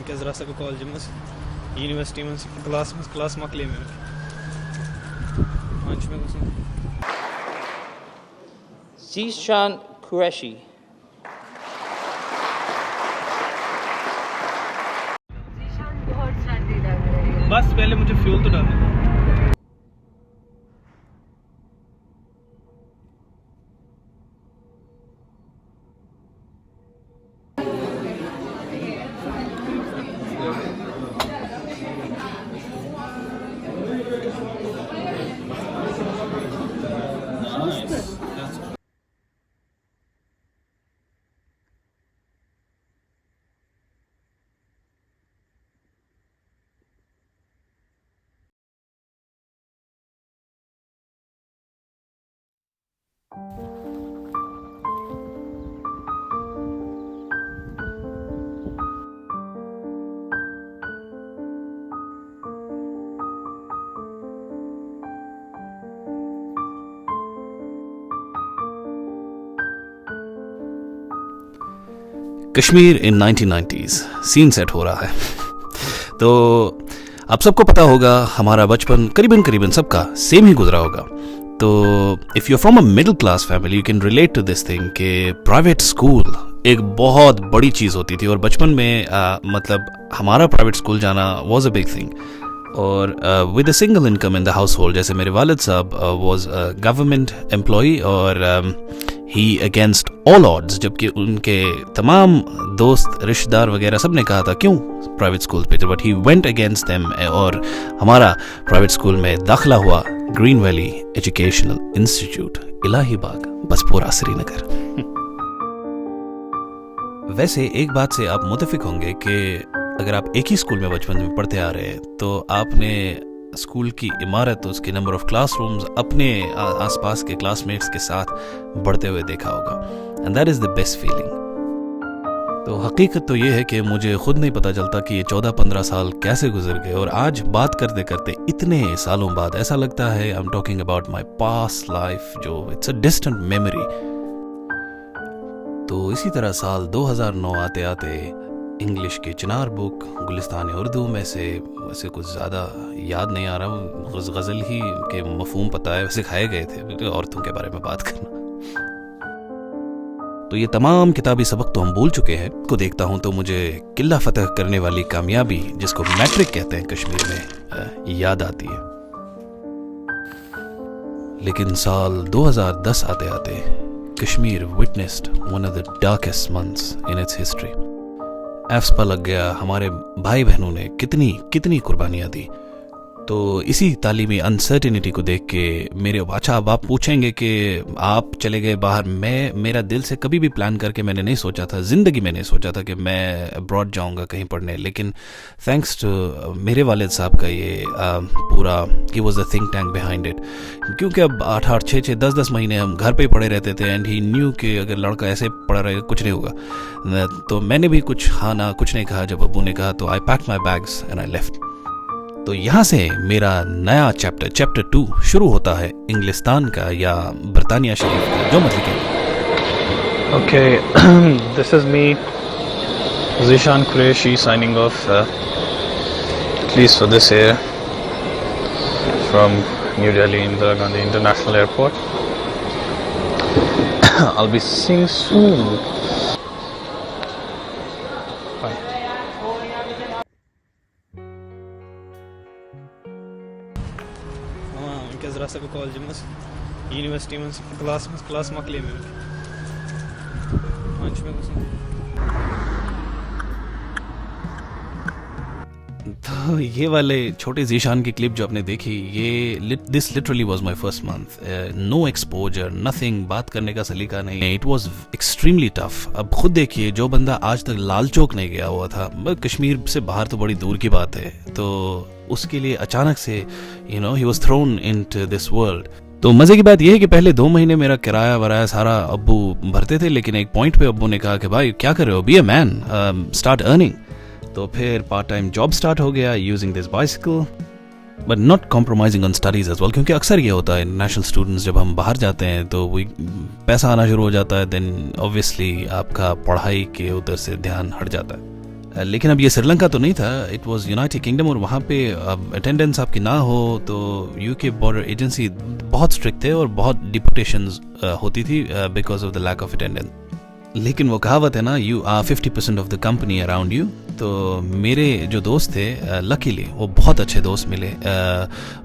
वनकस रसा कॉलेज मज यूनिवर्सिटी मज क्लास मकले मे वन मे गसन Zishan Qureshi. बस पहले मुझे फ्यूल तो डालना है। कश्मीर इन 1990s सीन सेट हो रहा है। तो आप सबको पता होगा हमारा बचपन करीबन सबका सेम ही गुजरा होगा। तो if you from a middle class family you can relate to this thing कि प्राइवेट स्कूल एक बहुत बड़ी चीज़ होती थी और बचपन में मतलब हमारा प्राइवेट स्कूल जाना वाज अ बिग थिंग। और with a single income in the house hold, जैसे मेरे वालिद साहब वाज गवर्नमेंट एम्प्लॉई और ही अगेंस्ट ऑल ऑड्स, जबकि उनके तमाम दोस्त रिश्तेदार वगैरह सब ने कहा था क्यों प्राइवेट स्कूल पे, but he went against them और हमारा प्राइवेट स्कूल में दाखिला हुआ ग्रीन वैली एजुकेशनल इंस्टीट्यूट, इलाही बाग, बसपोरा, श्रीनगर। वैसे एक बात से आप मुतफिक होंगे कि अगर आप एक ही स्कूल में बचपन में पढ़ते आ रहे हैं तो आपने स्कूल की इमारत, उसके नंबर ऑफ क्लासरूम्स अपने आसपास के क्लासमेट्स के साथ बढ़ते हुए देखा होगा, and that is the best feeling. तो हकीकत तो ये है कि मुझे खुद नहीं पता चलता कि ये 14-15 साल कैसे गुजर गए और आज बात करते करते इतने सालों बाद ऐसा लगता है I am talking about my past life, जो इट्स अ डिस्टेंट मेमोरी। तो इसी तरह साल 2009 आते आते इंग्लिश के चिनार बुक गुलिस्तान उर्दू में से वैसे कुछ ज़्यादा याद नहीं आ रहा, गज़ल ही के मफ़हूम पता है, सिखाए गए थे औरतों के बारे में बात करना। तो ये तमाम किताबी सबक तो हम भूल चुके हैं। को देखता हूँ तो मुझे किला फतह करने वाली कामयाबी, जिसको मैट्रिक कहते हैं कश्मीर में, याद आती है। लेकिन साल 2010 आते आते Kashmir witnessed one of the darkest months in its history. एफ्स पर लग गया, हमारे भाई बहनों ने कितनी कुर्बानियां दी। तो इसी तालीमी अनसर्टिनिटी को देख के मेरे, अच्छा अब आप पूछेंगे कि आप चले गए बाहर, मेरा दिल से कभी भी प्लान करके मैंने नहीं सोचा था, ज़िंदगी में नहीं सोचा था कि मैं अब्रॉड जाऊंगा कहीं पढ़ने। लेकिन थैंक्स टू मेरे वालिद साहब का ये पूरा, he was the think tank behind it, क्योंकि अब 8-8, 6-6, 10-10 महीने हम घर पे ही पड़े रहते थे एंड ही न्यू कि अगर लड़का ऐसे पड़ा रहेगा कुछ नहीं होगा। तो मैंने भी कुछ हाँ ना कुछ नहीं कहा। जब अब्बू ने कहा तो I packed my bags and I left. तो यहाँ से मेरा नया चैप्टर 2 शुरू होता है इंग्लिस्तान का या बरतानिया शरीफ का, जो मतलब है। Okay, this is me, Zishan Qureshi, signing off, at least for this year, from New Delhi Indira Gandhi International Airport. I'll be seeing soon. Bye. वनकस रसा कॉलेज मज यूनिवर्सिटी मज क्लास मकले मे वन मे गसन। तो ये वाले छोटे ज़ीशान की क्लिप जो आपने देखी, ये this literally was my first month, no exposure, nothing, बात करने का सलीका नहीं, इट वाज एक्सट्रीमली टफ। अब खुद देखिए, जो बंदा आज तक लाल चौक नहीं गया हुआ था, कश्मीर से बाहर तो बड़ी दूर की बात है, तो उसके लिए अचानक से he was thrown into this world. तो मज़े की बात यह है कि पहले 2 महीने मेरा किराया वराया सारा अब्बू भरते थे, लेकिन एक पॉइंट पे अब्बू ने कहा कि भाई क्या कर रहे हो, be a man, start earning. तो फिर पार्ट टाइम जॉब स्टार्ट हो गया using this bicycle, but not compromising on studies as well, क्योंकि अक्सर ये होता है इंटरनेशनल स्टूडेंट्स, जब हम बाहर जाते हैं तो वो पैसा आना शुरू हो जाता है, देन ऑब्वियसली आपका पढ़ाई के उधर से ध्यान हट जाता है। लेकिन अब ये श्रीलंका तो नहीं था, इट वाज यूनाइटेड किंगडम, और वहाँ पे अटेंडेंस आपकी ना हो तो यूके बॉर्डर एजेंसी बहुत स्ट्रिक्ट थे और बहुत डिपोटेशंस होती थी because of the lack of attendance. लेकिन वो कहावत है ना, you are 50% of the company around you. तो मेरे जो दोस्त थे लकीली वो बहुत अच्छे दोस्त मिले,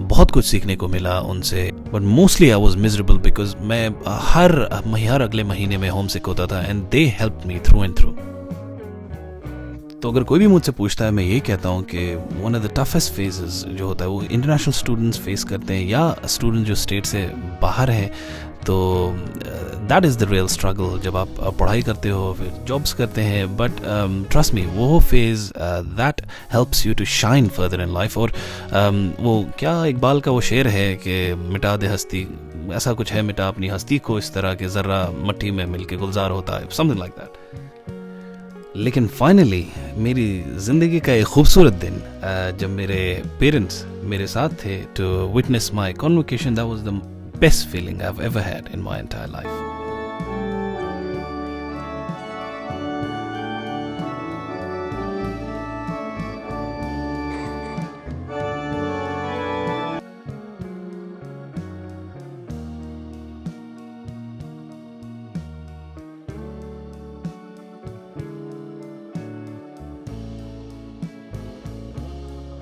बहुत कुछ सीखने को मिला उनसे, but mostly I was miserable because मैं हर अगले महीने में होम सिक होता था and they help me through and through. तो अगर कोई भी मुझसे पूछता है, मैं ये कहता हूँ कि one of the toughest phases जो होता है वो इंटरनेशनल स्टूडेंट्स फेस करते हैं, या स्टूडेंट जो स्टेट से बाहर है, तो that is the real struggle. जब आप पढ़ाई करते हो, फिर जॉब्स करते हैं, बट ट्रस्ट मी, वो phase that helps you to shine further in life. और वो क्या इकबाल का वो शेर है कि मिटा दे हस्ती, ऐसा कुछ है, मिटा अपनी हस्ती को इस तरह के ज़र्रा मट्टी में मिलके गुलजार होता है, समथिंग लाइक दैट। लेकिन फाइनली मेरी ज़िंदगी का एक खूबसूरत दिन जब मेरे पेरेंट्स मेरे साथ थे to witness my convocation, that was the best feeling I have ever had in my entire life.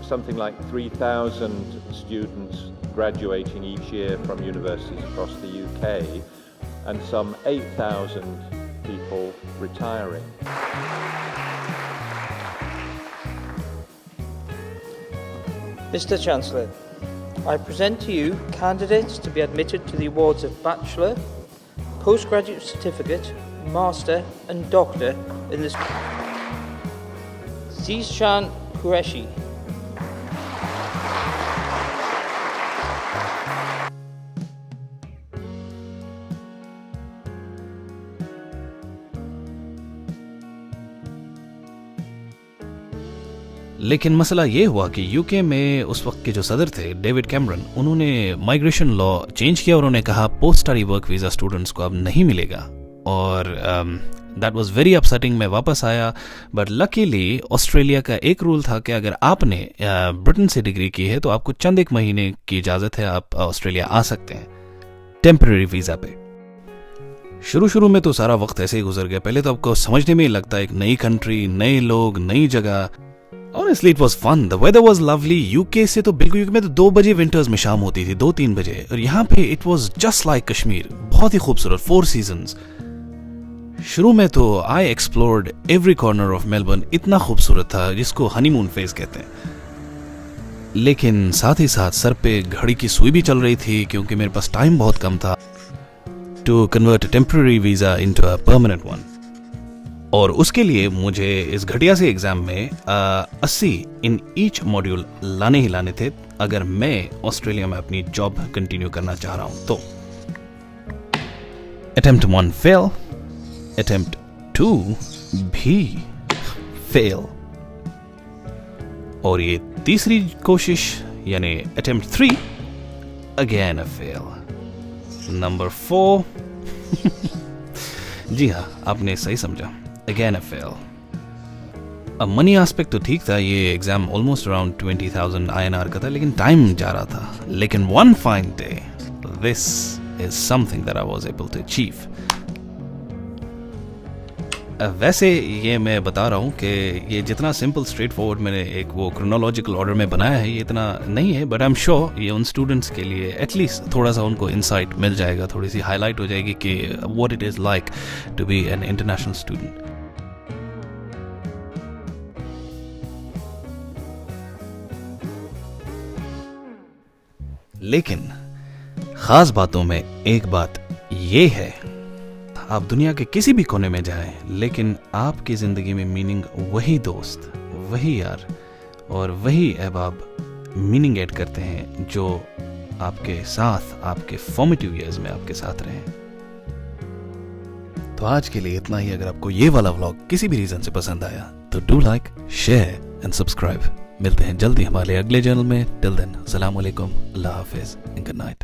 Something like 3,000 students graduating each year from universities across the UK, and some 8,000 people retiring. Mr. Chancellor, I present to you candidates to be admitted to the awards of Bachelor, Postgraduate Certificate, Master and Doctor in this. Zishan Qureshi. लेकिन मसला ये हुआ कि UK में उस वक्त के जो सदर थे डेविड कैमरन, उन्होंने माइग्रेशन लॉ चेंज किया और उन्होंने कहा post study work visa students को अब नहीं मिलेगा। और दैट वाज वेरी अपसेटिंग। मैं वापस आया, बट लकीली ऑस्ट्रेलिया का एक रूल था कि अगर आपने ब्रिटेन से डिग्री की है तो आपको चंद एक महीने की इजाज़त है, आप ऑस्ट्रेलिया आ सकते हैं टेम्परेरी वीज़ा पे। शुरू में तो सारा वक्त ऐसे ही गुजर गया। पहले तो आपको समझने में ही लगता है एक नई कंट्री, नए लोग, नई जगह। Honestly, it was fun. The weather was lovely. UK से तो बिल्कुल, यूके में तो 2 बजे विंटर्स में शाम होती थी, 2-3 बजे, और यहाँ पे it was just like Kashmir, बहुत ही खूबसूरत, 4 seasons। शुरू में तो I explored every corner of Melbourne, इतना खूबसूरत था जिसको हनीमून फेज कहते हैं। लेकिन साथ ही साथ सर पे घड़ी की सुई भी चल रही थी क्योंकि मेरे पास टाइम बहुत कम था to convert a temporary visa into a permanent one। और उसके लिए मुझे इस घटिया से एग्जाम में 80 इन ईच मॉड्यूल लाने ही लाने थे अगर मैं ऑस्ट्रेलिया में अपनी जॉब कंटिन्यू करना चाह रहा हूं तो। अटेम्प्ट 1 फेल, अटेम्प्ट 2 भी फेल, और ये तीसरी कोशिश यानी attempt 3 again a fail. Number 4 जी हाँ, आपने सही समझा, अगेन अ फेल। अब मनी एस्पेक्ट तो ठीक था, ये एग्जाम ऑलमोस्ट अराउंड 20,000 INR का था, लेकिन टाइम जा रहा था। लेकिन one fine day this is something that I was able to achieve. वैसे ये मैं बता रहा हूँ कि ये जितना सिंपल स्ट्रेट फॉरवर्ड मैंने एक वो क्रोनोलॉजिकल ऑर्डर में बनाया है, ये इतना नहीं है, बट आई एम श्योर ये उन स्टूडेंट्स के लिए एटलीस्ट थोड़ा सा उनको इंसाइट मिल जाएगा, थोड़ी सी हाईलाइट हो जाएगी कि what it is like to be an international student. लेकिन खास बातों में एक बात ये है, आप दुनिया के किसी भी कोने में जाएं, लेकिन आपकी जिंदगी में मीनिंग वही दोस्त, वही यार और वही अहबाब मीनिंग ऐड करते हैं जो आपके साथ आपके फॉर्मेटिव ईयर्स में आपके साथ रहे। तो आज के लिए इतना ही। अगर आपको ये वाला व्लॉग किसी भी रीजन से पसंद आया तो do like, share and subscribe. मिलते हैं जल्दी हमारे अगले चैनल में। टिल देन, अस्सलाम वालेकुम, अल्लाह हाफिज, गुड नाइट।